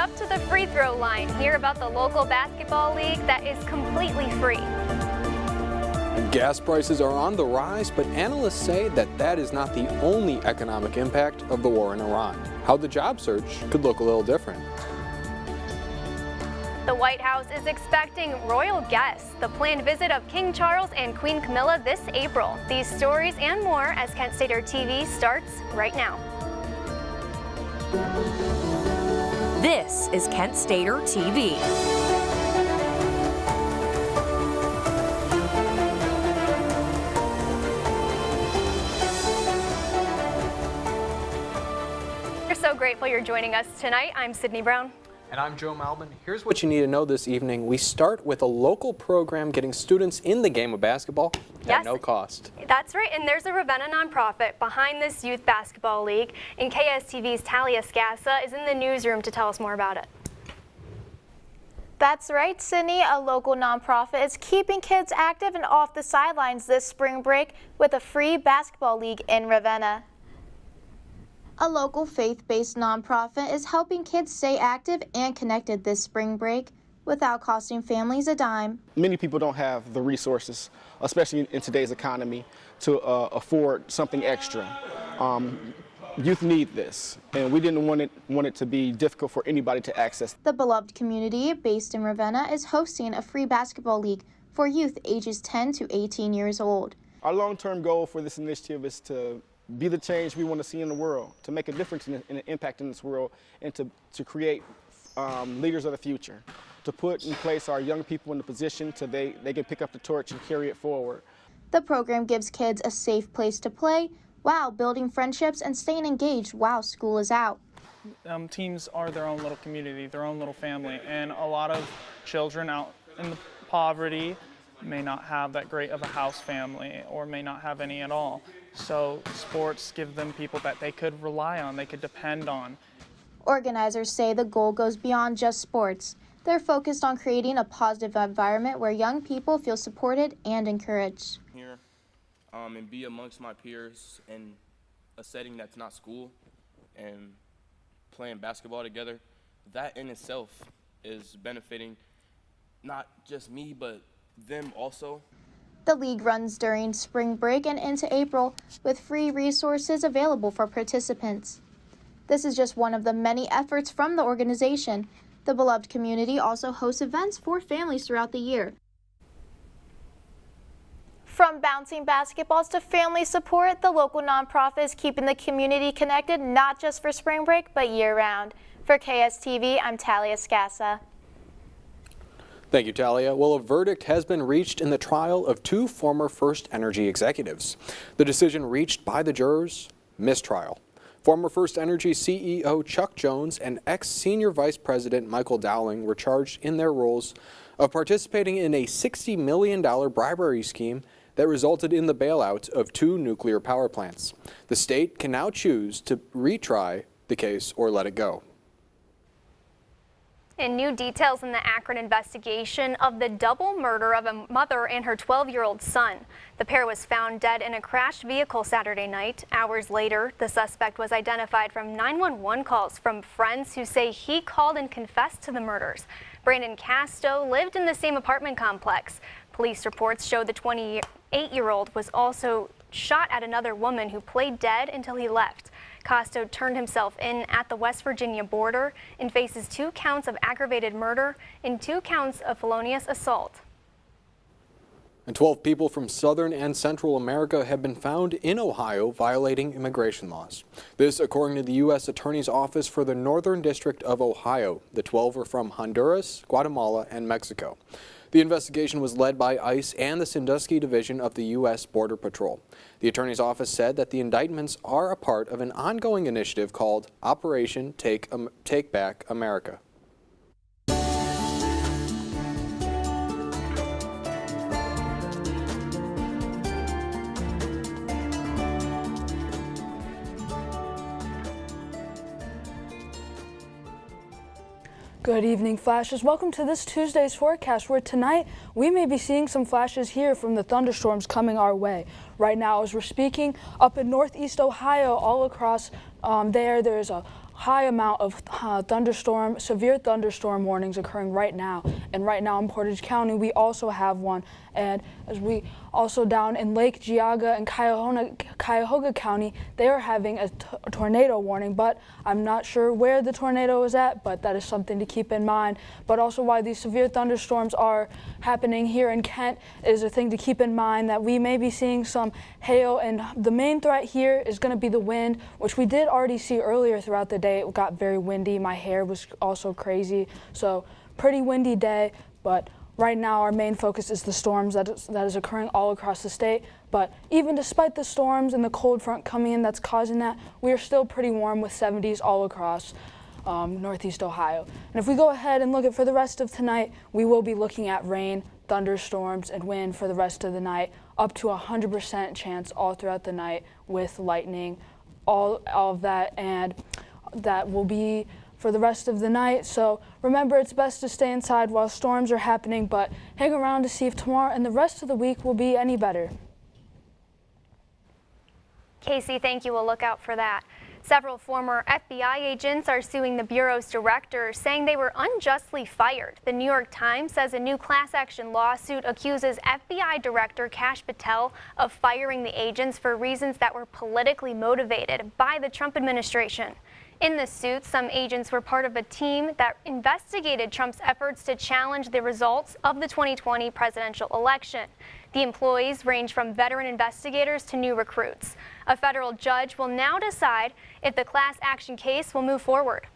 up to the free throw line. Hear about the local basketball league that is completely free. Gas prices are on the rise, but analysts say that is not the only economic impact of the war in Iran. How the job search could look a little different. The White House is expecting royal guests. The planned visit of King Charles and Queen Camilla this April. These stories and more as Kent Stater TV starts right now. This is Kent Stater TV. We're so grateful you're joining us tonight. I'm Sydney Brown. And I'm Joe Malvin. Here's what you need to know this evening. We start with a local program getting students in the game of basketball at no cost. That's right, and there's a Ravenna nonprofit behind this youth basketball league, and KSTV's Talia Scassa is in the newsroom to tell us more about it. That's right, Sydney. A local nonprofit is keeping kids active and off the sidelines this spring break with a free basketball league in Ravenna. A local faith-based nonprofit is helping kids stay active and connected this spring break without costing families a dime. Many people don't have the resources, especially in today's economy, to afford something extra. Youth need this, and we didn't want it to be difficult for anybody to access. The beloved community based in Ravenna is hosting a free basketball league for youth ages 10 to 18 years old. Our long-term goal for this initiative is to be the change we want to see in the world, to make a difference and an impact in this world, and to create leaders of the future, to put in place our young people in a position so they can pick up the torch and carry it forward. The program gives kids a safe place to play while building friendships and staying engaged while school is out. Teams are their own little community, their own little family, and a lot of children out in the poverty may not have that great of a house family or may not have any at all. So sports give them people that they could rely on, they could depend on. Organizers say the goal goes beyond just sports. They're focused on creating a positive environment where young people feel supported and encouraged. Here, and be amongst my peers in a setting that's not school and playing basketball together, that in itself is benefiting not just me, but them also. The league runs during spring break and into April with free resources available for participants. This is just one of the many efforts from the organization. The beloved community also hosts events for families throughout the year. From bouncing basketballs to family support, the local nonprofit is keeping the community connected not just for spring break, but year-round. For KSTV, I'm Talia Scassa. Thank you, Talia. Well, a verdict has been reached in the trial of two former First Energy executives. The decision reached by the jurors, mistrial. Former First Energy CEO Chuck Jones and ex-Senior Vice President Michael Dowling were charged in their roles of participating in a $60 million bribery scheme that resulted in the bailout of two nuclear power plants. The state can now choose to retry the case or let it go. And new details in the Akron investigation of the double murder of a mother and her 12-year-old son. The pair was found dead in a crashed vehicle Saturday night. Hours later, the suspect was identified from 911 calls from friends who say he called and confessed to the murders. Brandon Casto lived in the same apartment complex. Police reports show the 28-year-old was also shot at another woman who played dead until he left. Casto turned himself in at the West Virginia border and faces 2 counts of aggravated murder and 2 counts of felonious assault. And 12 people from Southern and Central America have been found in Ohio violating immigration laws. This according to the U.S. Attorney's Office for the Northern District of Ohio. The 12 are from Honduras, Guatemala, and Mexico. The investigation was led by ICE and the Sandusky Division of the U.S. Border Patrol. The Attorney's Office said that the indictments are a part of an ongoing initiative called Operation Take Back America. Good evening, Flashers. Welcome to this Tuesday's forecast, where tonight we may be seeing some flashes here from the thunderstorms coming our way. Right now, as we're speaking, up in northeast Ohio, all across there's a high amount of severe thunderstorm warnings occurring right now. And right now in Portage County, we also have one. And as we also down in Lake Geauga and Cuyahoga County, they are having a tornado warning, but I'm not sure where the tornado is at, but that is something to keep in mind. But also why these severe thunderstorms are happening here in Kent is a thing to keep in mind, that we may be seeing some hail, and the main threat here is going to be the wind, which we did already see earlier throughout the day. It got very windy. My hair was also crazy. So pretty windy day, but right now our main focus is the storms that is occurring all across the state. But even despite the storms and the cold front coming in that's causing that, we are still pretty warm with 70s all across Northeast Ohio. And if we go ahead and look at for the rest of tonight, we will be looking at rain, thunderstorms, and wind for the rest of the night, up to 100% chance all throughout the night with lightning, all of that, and that will be for the rest of the night. So remember, it's best to stay inside while storms are happening, but hang around to see if tomorrow and the rest of the week will be any better. Casey, thank you. We'll look out for that. Several former FBI agents are suing the Bureau's director, saying they were unjustly fired. The New York Times says a new class action lawsuit accuses FBI Director Kash Patel of firing the agents for reasons that were politically motivated by the Trump administration. In the suit, some agents were part of a team that investigated Trump's efforts to challenge the results of the 2020 presidential election. The employees range from veteran investigators to new recruits. A federal judge will now decide if the class action case will move forward.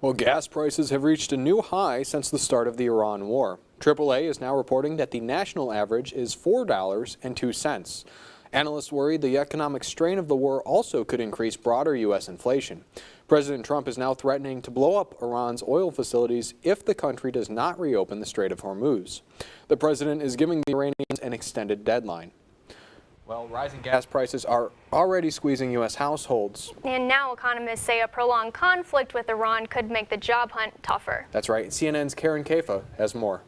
Well, gas prices have reached a new high since the start of the Iran war. AAA is now reporting that the national average is $4.02. Analysts worry the economic strain of the war also could increase broader U.S. inflation. President Trump is now threatening to blow up Iran's oil facilities if the country does not reopen the Strait of Hormuz. The president is giving the Iranians an extended deadline. Well, rising gas prices are already squeezing U.S. households. And now economists say a prolonged conflict with Iran could make the job hunt tougher. That's right. CNN's Karen Kafa has more.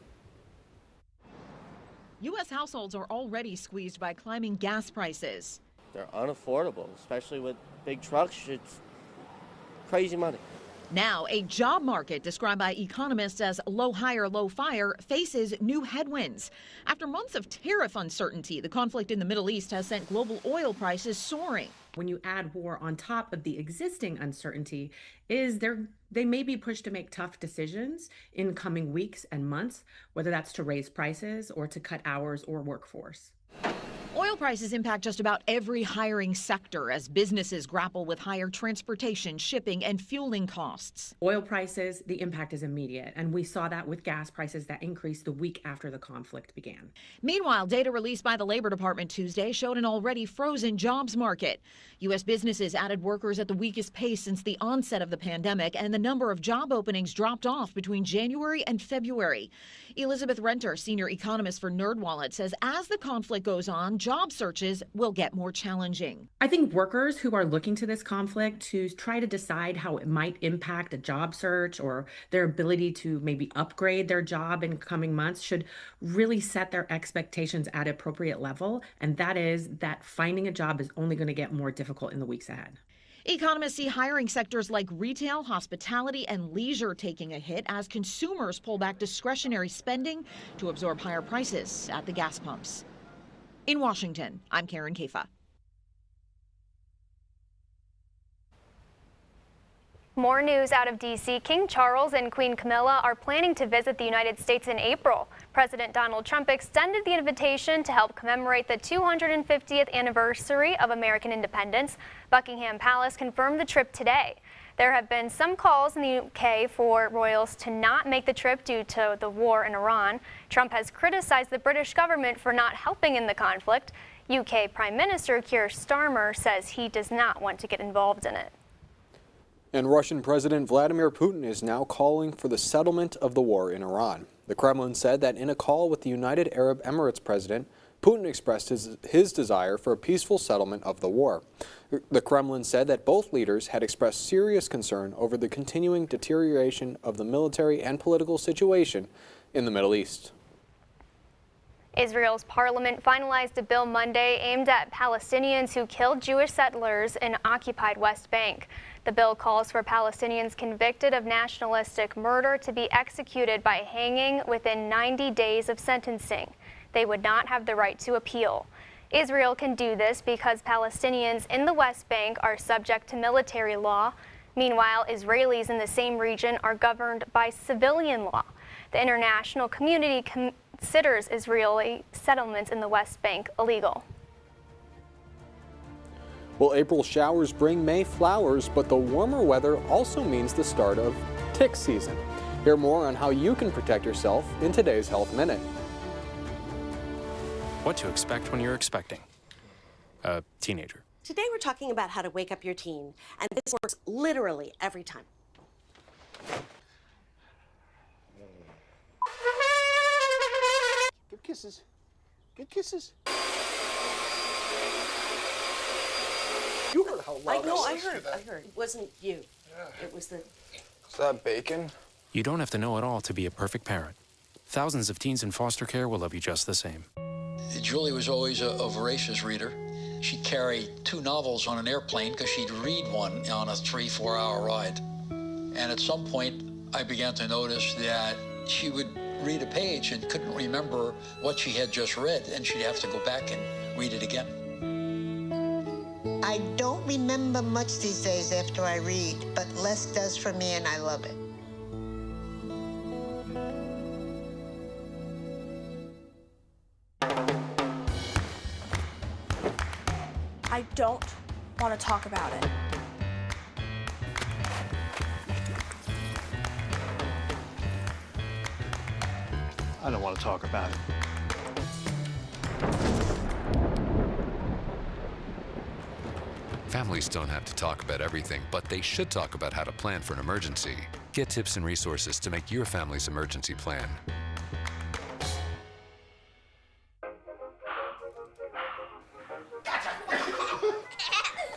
U.S. households are already squeezed by climbing gas prices. They're unaffordable, especially with big trucks. It's crazy money. Now, a job market described by economists as low hire, low fire faces new headwinds. After months of tariff uncertainty, the conflict in the Middle East has sent global oil prices soaring. When you add war on top of the existing uncertainty, they may be pushed to make tough decisions in coming weeks and months, whether that's to raise prices or to cut hours or workforce. Oil prices impact just about every hiring sector as businesses grapple with higher transportation, shipping, and fueling costs. Oil prices, the impact is immediate, and we saw that with gas prices that increased the week after the conflict began. Meanwhile, data released by the Labor Department Tuesday showed an already frozen jobs market. U.S. businesses added workers at the weakest pace since the onset of the pandemic, and the number of job openings dropped off between January and February. Elizabeth Renter, senior economist for NerdWallet, says as the conflict goes on, job searches will get more challenging. I think workers who are looking to this conflict to try to decide how it might impact a job search or their ability to maybe upgrade their job in coming months should really set their expectations at an appropriate level. And that is that finding a job is only going to get more difficult in the weeks ahead. Economists see hiring sectors like retail, hospitality, and leisure taking a hit as consumers pull back discretionary spending to absorb higher prices at the gas pumps. In Washington, I'm Karen Kafa. More news out of D.C. King Charles and Queen Camilla are planning to visit the United States in April. President Donald Trump extended the invitation to help commemorate the 250th anniversary of American independence. Buckingham Palace confirmed the trip today. There have been some calls in the UK for royals to not make the trip due to the war in Iran. Trump has criticized the British government for not helping in the conflict. UK Prime Minister Keir Starmer says he does not want to get involved in it. And Russian President Vladimir Putin is now calling for the settlement of the war in Iran. The Kremlin said that in a call with the United Arab Emirates president, Putin expressed his desire for a peaceful settlement of the war. The Kremlin said that both leaders had expressed serious concern over the continuing deterioration of the military and political situation in the Middle East. Israel's parliament finalized a bill Monday aimed at Palestinians who killed Jewish settlers in occupied West Bank. The bill calls for Palestinians convicted of nationalistic murder to be executed by hanging within 90 days of sentencing. They would not have the right to appeal. Israel can do this because Palestinians in the West Bank are subject to military law. Meanwhile, Israelis in the same region are governed by civilian law. The international community considers Israeli settlements in the West Bank illegal. Well, April showers bring May flowers, but the warmer weather also means the start of tick season. Hear more on how you can protect yourself in today's Health Minute. What to expect when you're expecting a teenager. Today we're talking about how to wake up your teen, and this works literally every time. Give kisses. Good kisses. You heard how loud I heard. It wasn't you. Yeah. It was the... Is that bacon? You don't have to know it all to be a perfect parent. Thousands of teens in foster care will love you just the same. Julie was always a voracious reader. She'd carry 2 novels on an airplane because she'd read one on a 3-4 hour ride. And at some point, I began to notice that she would read a page and couldn't remember what she had just read, and she'd have to go back and read it again. I don't remember much these days after I read, but less does for me, and I love it. I don't want to talk about it. I don't want to talk about it. Families don't have to talk about everything, but they should talk about how to plan for an emergency. Get tips and resources to make your family's emergency plan.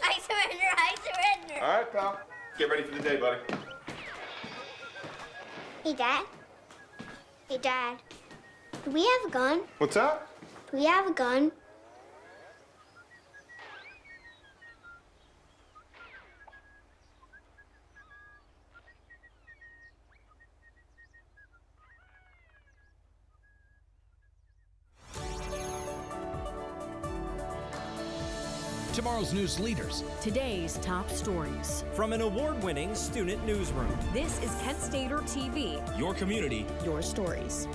I surrender. All right, pal. Get ready for the day, buddy. Hey, Dad. Hey, Dad. Do we have a gun? What's that? Do we have a gun? Tomorrow's news leaders. Today's top stories. From an award-winning student newsroom. This is Kent Stater TV. Your community. Your stories.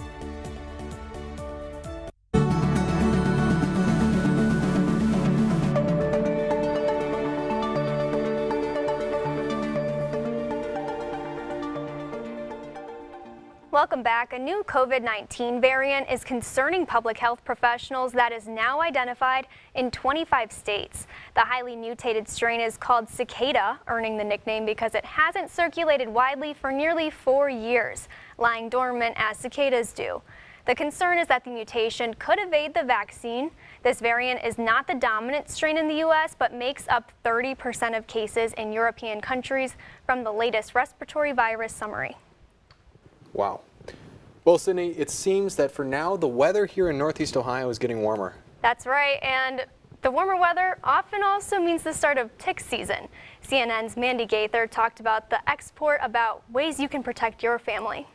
Welcome back. A new COVID-19 variant is concerning public health professionals that is now identified in 25 states. The highly mutated strain is called cicada, earning the nickname because it hasn't circulated widely for nearly 4 years, lying dormant as cicadas do. The concern is that the mutation could evade the vaccine. This variant is not the dominant strain in the U.S., but makes up 30% of cases in European countries from the latest respiratory virus summary. Wow. Well, Sydney, it seems that for now, the weather here in Northeast Ohio is getting warmer. That's right, and the warmer weather often also means the start of tick season. CNN's Mandy Gaither talked about the export about ways you can protect your family.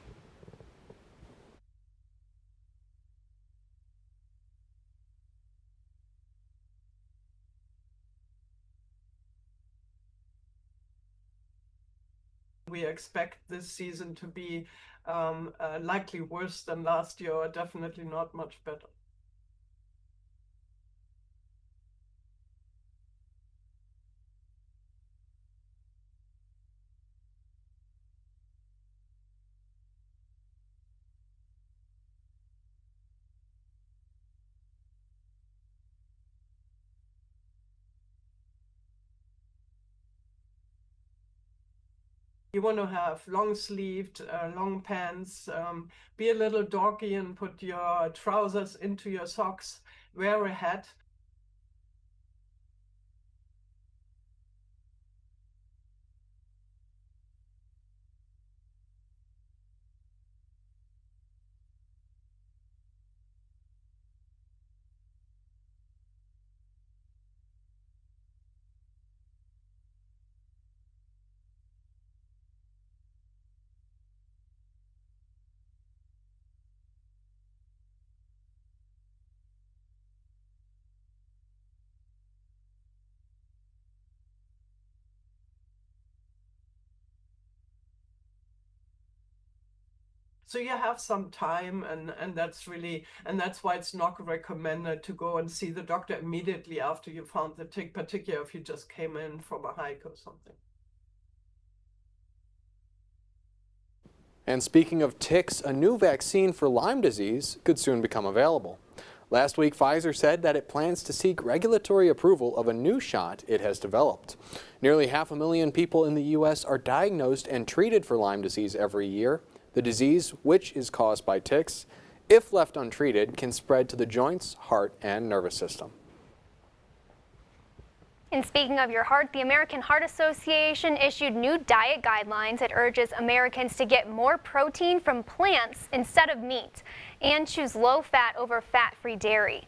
We expect this season to be likely worse than last year, or definitely not much better. You want to have long-sleeved, long pants, be a little dorky and put your trousers into your socks, wear a hat. So you have some time, and that's why it's not recommended to go and see the doctor immediately after you found the tick, particularly if you just came in from a hike or something. And speaking of ticks, a new vaccine for Lyme disease could soon become available. Last week, Pfizer said that it plans to seek regulatory approval of a new shot it has developed. Nearly 500,000 people in the U.S. are diagnosed and treated for Lyme disease every year. The disease, which is caused by ticks, if left untreated, can spread to the joints, heart, and nervous system. And speaking of your heart, the American Heart Association issued new diet guidelines. It urges Americans to get more protein from plants instead of meat and choose low-fat over fat-free dairy.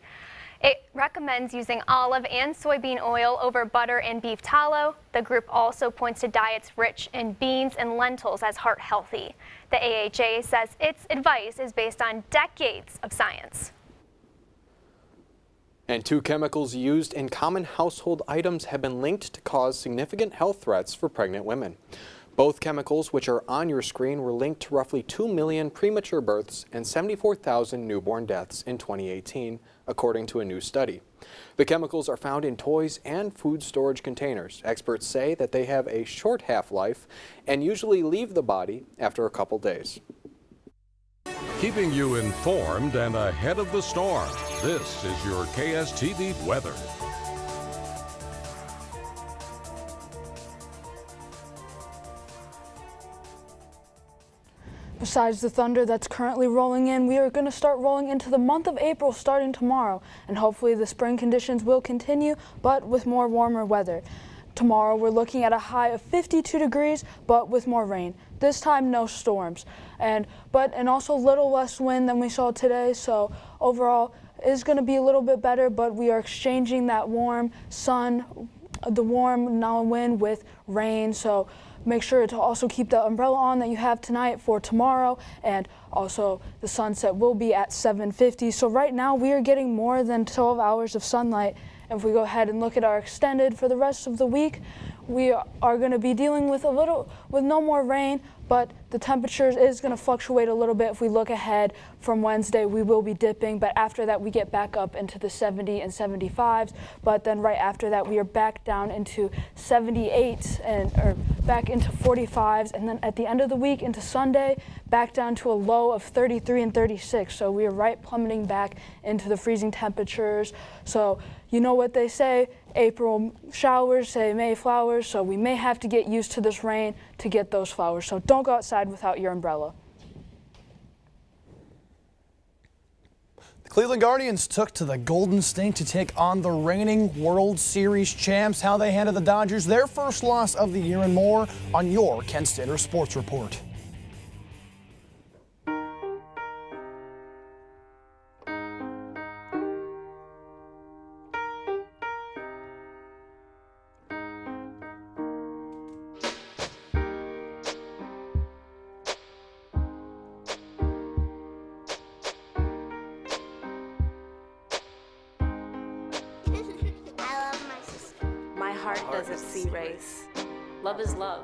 It recommends using olive and soybean oil over butter and beef tallow. The group also points to diets rich in beans and lentils as heart healthy. The AHA says its advice is based on decades of science. And 2 chemicals used in common household items have been linked to cause significant health threats for pregnant women. Both chemicals, which are on your screen, were linked to roughly 2 million premature births and 74,000 newborn deaths in 2018, according to a new study. The chemicals are found in toys and food storage containers. Experts say that they have a short half-life and usually leave the body after a couple days. Keeping you informed and ahead of the storm, this is your KSTV weather. Besides the thunder that's currently rolling in, we are going to start rolling into the month of April starting tomorrow, and hopefully the spring conditions will continue, but with more warmer weather. Tomorrow we're looking at a high of 52 degrees, but with more rain. This time no storms, and also a little less wind than we saw today, so overall it's going to be a little bit better, but we are exchanging that warm sun, the warm now wind with rain, so make sure to also keep the umbrella on that you have tonight for tomorrow, and also the sunset will be at 7:50. So right now we are getting more than 12 hours of sunlight. If we go ahead and look at our extended for the rest of the week, we are going to be dealing with no more rain, but the temperature is going to fluctuate a little bit. If we look ahead from Wednesday, we will be dipping, but after that we get back up into the 70 and 75s, but then right after that we are back down into 78 or back into 45s, and then at the end of the week into Sunday, back down to a low of 33 and 36. So we are right plummeting back into the freezing temperatures. So you know what they say, April showers say May flowers, so we may have to get used to this rain to get those flowers. So don't go outside without your umbrella. The Cleveland Guardians took to the Golden State to take on the reigning World Series champs. How they handled the Dodgers, their first loss of the year, and more on your Kent Stater Sports Report. My heart doesn't see race. Love is love.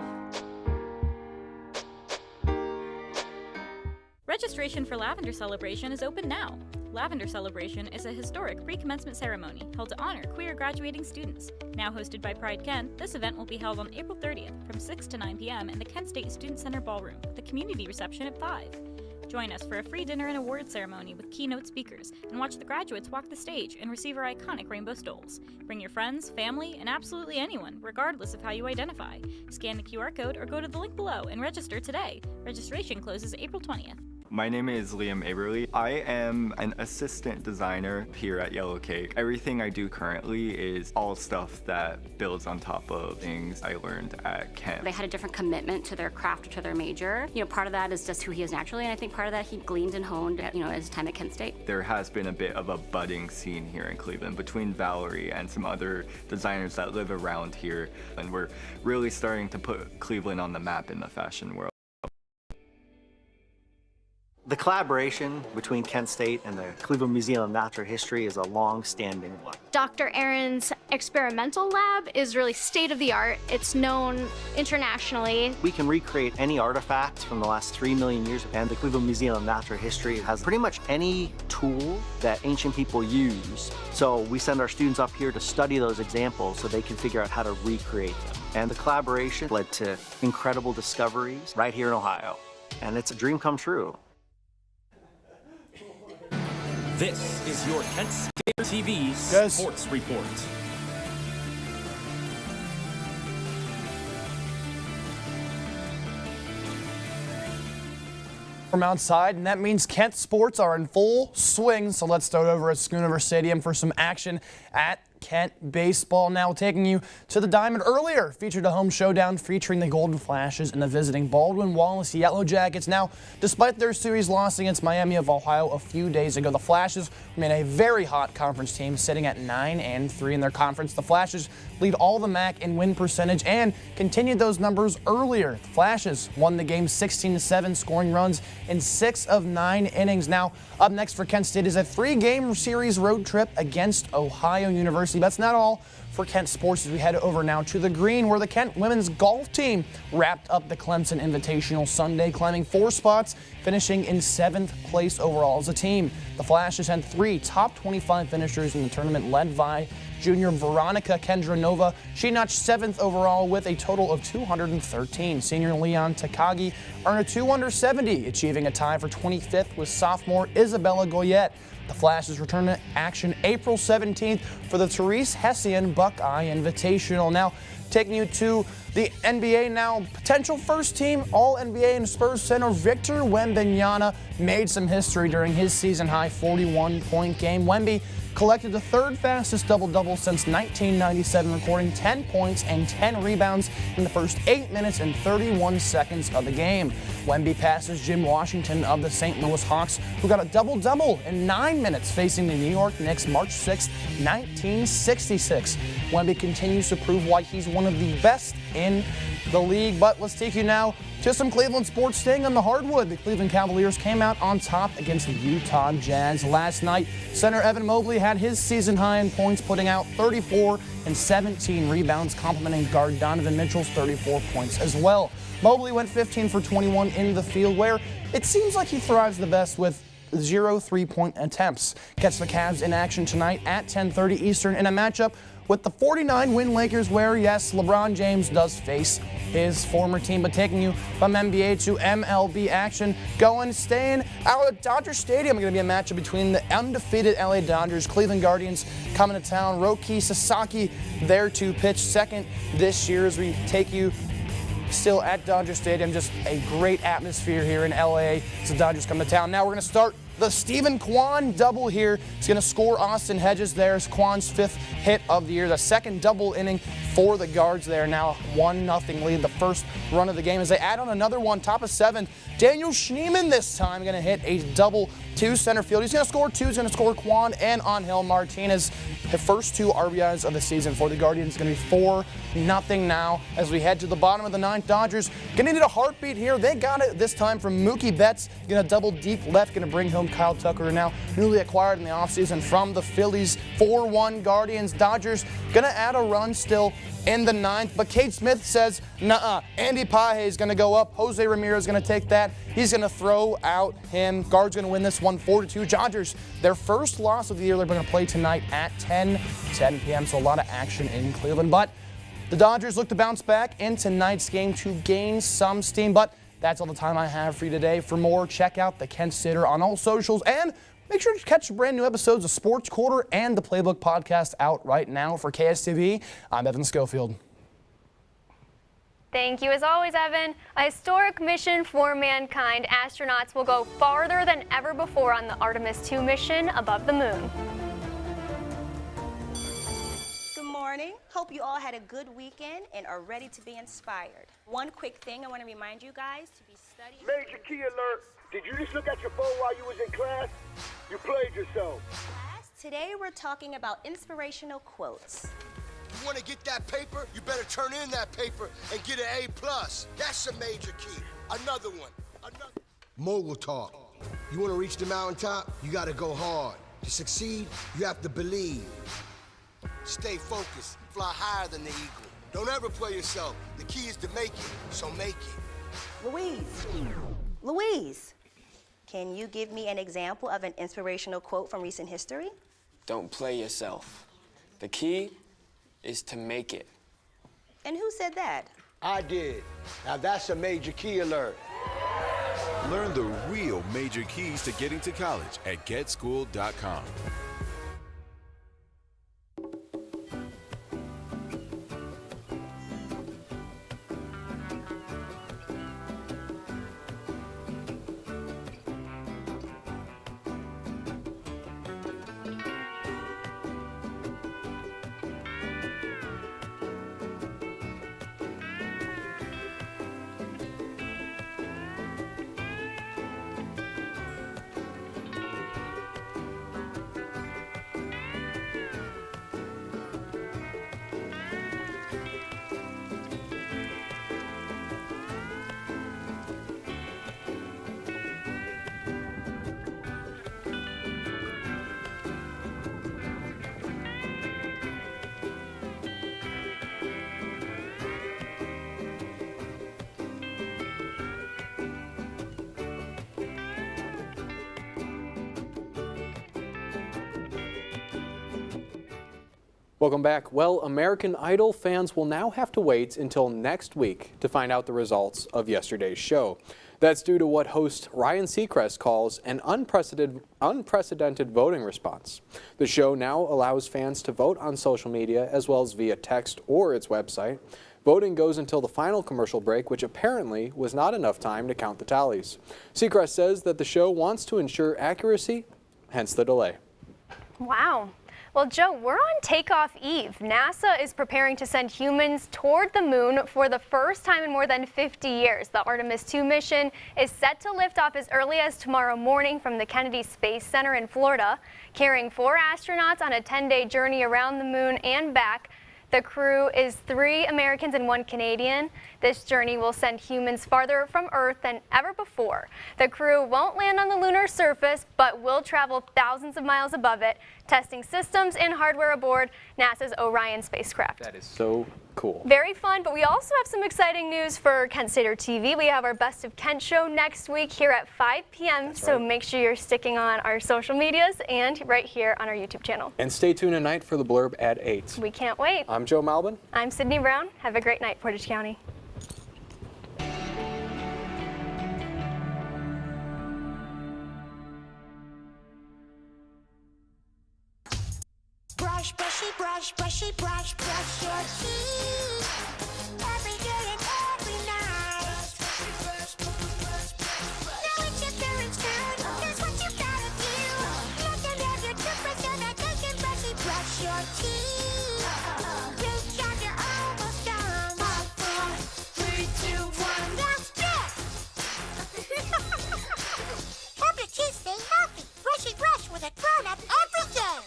Registration for Lavender Celebration is open now. Lavender Celebration is a historic pre-commencement ceremony held to honor queer graduating students. Now hosted by Pride Kent, this event will be held on April 30th from 6 to 9 p.m. in the Kent State Student Center Ballroom with a community reception at 5. Join us for a free dinner and award ceremony with keynote speakers, and watch the graduates walk the stage and receive our iconic rainbow stoles. Bring your friends, family, and absolutely anyone, regardless of how you identify. Scan the QR code or go to the link below and register today. Registration closes April 20th. My name is Liam Aberly. I am an assistant designer here at Yellow Cake. Everything I do currently is all stuff that builds on top of things I learned at Kent. They had a different commitment to their craft or to their major. You know, part of that is just who he is naturally, and I think part of that he gleaned and honed at, his time at Kent State. There has been a bit of a budding scene here in Cleveland between Valerie and some other designers that live around here, and we're really starting to put Cleveland on the map in the fashion world. The collaboration between Kent State and the Cleveland Museum of Natural History is a long-standing one. Dr. Aaron's experimental lab is really state-of-the-art. It's known internationally. We can recreate any artifact from the last 3 million years, and the Cleveland Museum of Natural History has pretty much any tool that ancient people use. So we send our students up here to study those examples so they can figure out how to recreate them. And the collaboration led to incredible discoveries right here in Ohio. And it's a dream come true. This is your Kent State TV Sports Report. From outside, and that means Kent sports are in full swing. So let's start over at Schoonover Stadium for some action at Kent baseball. Now taking you to the Diamond. Earlier featured a home showdown featuring the Golden Flashes and the visiting Baldwin-Wallace Yellow Jackets. Now, despite their series loss against Miami of Ohio a few days ago, the Flashes remain a very hot conference team, sitting at 9-3 in their conference. The Flashes lead all the MAC in win percentage and continued those numbers earlier. The Flashes won the game 16-7, scoring runs in 6 of 9 innings. Now, up next for Kent State is a 3-game series road trip against Ohio University. That's not all for Kent sports as we head over now to the green, where the Kent women's golf team wrapped up the Clemson Invitational Sunday, climbing 4 spots, finishing in 7th place overall as a team. The Flashes had 3 top 25 finishers in the tournament, led by junior Veronica Kendra Nova. She notched 7th overall with a total of 213. Senior Leon Takagi earned a 2 under 70, achieving a tie for 25th with sophomore Isabella Goyette. The Flashes return to action April 17th for the Therese Hessian Buckeye Invitational. Now, taking you to the NBA now, potential first team All-NBA and Spurs center Victor Wembanyama made some history during his season-high 41-point game. Wemby collected the 3rd fastest double-double since 1997, recording 10 points and 10 rebounds in the first 8 minutes and 31 seconds of the game. Wemby passes Jim Washington of the St. Louis Hawks, who got a double-double in 9 minutes facing the New York Knicks March 6, 1966. Wemby continues to prove why he's one of the best in the league. But let's take you now to some Cleveland sports. Staying on the hardwood, the Cleveland Cavaliers came out on top against the Utah Jazz last night. Center Evan Mobley had his season high in points, putting out 34 and 17 rebounds, complementing guard Donovan Mitchell's 34 points as well. Mobley went 15 for 21 in the field, where it seems like he thrives the best with 0 3-point attempts. Catch the Cavs in action tonight at 10:30 Eastern in a matchup with the 49-win Lakers, where, yes, LeBron James does face his former team. But taking you from NBA to MLB action, staying out at Dodger Stadium. Going to be a matchup between the undefeated LA Dodgers, Cleveland Guardians coming to town. Roki Sasaki there to pitch second this year as we take you still at Dodger Stadium. Just a great atmosphere here in LA as the Dodgers come to town. Now we're going to start the Stephen Kwan double here. He's going to score Austin Hedges. There's Kwan's 5th hit of the year, the second double inning for the Guards there. Now 1-0 lead, the first run of the game as they add on another one, top of 7th. Daniel Schneemann this time going to hit a double to center field. He's going to score 2. He's going to score Kwan and Angel Martinez. The first 2 RBIs of the season for the Guardians. Going to be 4-0 now as we head to the bottom of the 9th. Dodgers going to need a heartbeat here. They got it this time from Mookie Betts. Going to double deep left. Going to bring home Kyle Tucker, now newly acquired in the offseason from the Phillies. 4-1 Guardians. Dodgers going to add a run still in the 9th, but Kate Smith says, nuh-uh. Andy Paje is going to go up. Jose Ramirez is going to take that. He's going to throw out him. Guards going to win this one 4-2. Dodgers, their first loss of the year. They're going to play tonight at 10 p.m., so a lot of action in Cleveland. But the Dodgers look to bounce back in tonight's game to gain some steam. But that's all the time I have for you today. For more, check out the Kent Stater on all socials, and make sure to catch brand new episodes of Sports Quarter and the Playbook podcast out right now. For KSTV, I'm Evan Schofield. Thank you as always, Evan. A historic mission for mankind. Astronauts will go farther than ever before on the Artemis II mission above the moon. Good morning. Hope you all had a good weekend and are ready to be inspired. One quick thing I want to remind you guys to be studying. Major key alert. Did you just look at your phone while you was in class? You played yourself. Today we're talking about inspirational quotes. You want to get that paper? You better turn in that paper and get an A+. That's a major key. Another one. Mogul talk. You want to reach the mountaintop? You got to go hard. To succeed, you have to believe. Stay focused. Fly higher than the eagle. Don't ever play yourself. The key is to make it, so make it. Louise, can you give me an example of an inspirational quote from recent history? Don't play yourself. The key is to make it. And who said that? I did. Now that's a major key alert. Learn the real major keys to getting to college at getschool.com. Welcome back. Well, American Idol fans will now have to wait until next week to find out the results of yesterday's show. That's due to what host Ryan Seacrest calls an unprecedented voting response. The show now allows fans to vote on social media as well as via text or its website. Voting goes until the final commercial break, which apparently was not enough time to count the tallies. Seacrest says that the show wants to ensure accuracy, hence the delay. Wow. Well, Joe, we're on takeoff eve. NASA is preparing to send humans toward the moon for the first time in more than 50 years. The Artemis 2 mission is set to lift off as early as tomorrow morning from the Kennedy Space Center in Florida, carrying 4 astronauts on a 10-day journey around the moon and back. The crew is 3 Americans and 1 Canadian. This journey will send humans farther from Earth than ever before. The crew won't land on the lunar surface, but will travel thousands of miles above it, testing systems and hardware aboard NASA's Orion spacecraft. That is so cool. Very fun, but we also have some exciting news for Kent Stater TV. We have our Best of Kent show next week here at 5 p.m., so make sure you're sticking on our social medias and right here on our YouTube channel. And stay tuned tonight for the blurb at 8. We can't wait. I'm Joe Malbin. I'm Sydney Brown. Have a great night, Portage County. Brush, brushy, brush, brushy, brush, brush your teeth. Every day and every night. Now it's your parents' turn. Here's what you gotta do. Let them have your toothbrush so that they can brushy brush your teeth. Great job, you're almost done. 5, 4, 3, 2, 1. That's it. Help your teeth stay healthy. Brushy brush with a grown-up every day.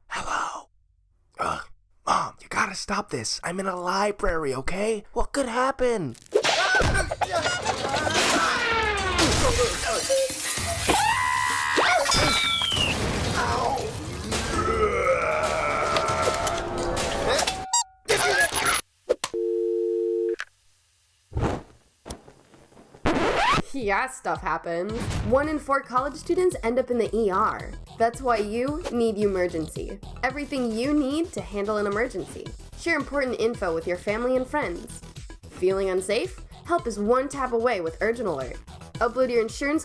Hello? Mom, you gotta stop this. I'm in a library, okay? What could happen? Yeah, stuff happens. 1 in 4 college students end up in the ER. That's why you need Emergency. Everything you need to handle an emergency. Share important info with your family and friends. Feeling unsafe? Help is one tap away with Urgent Alert. Upload your insurance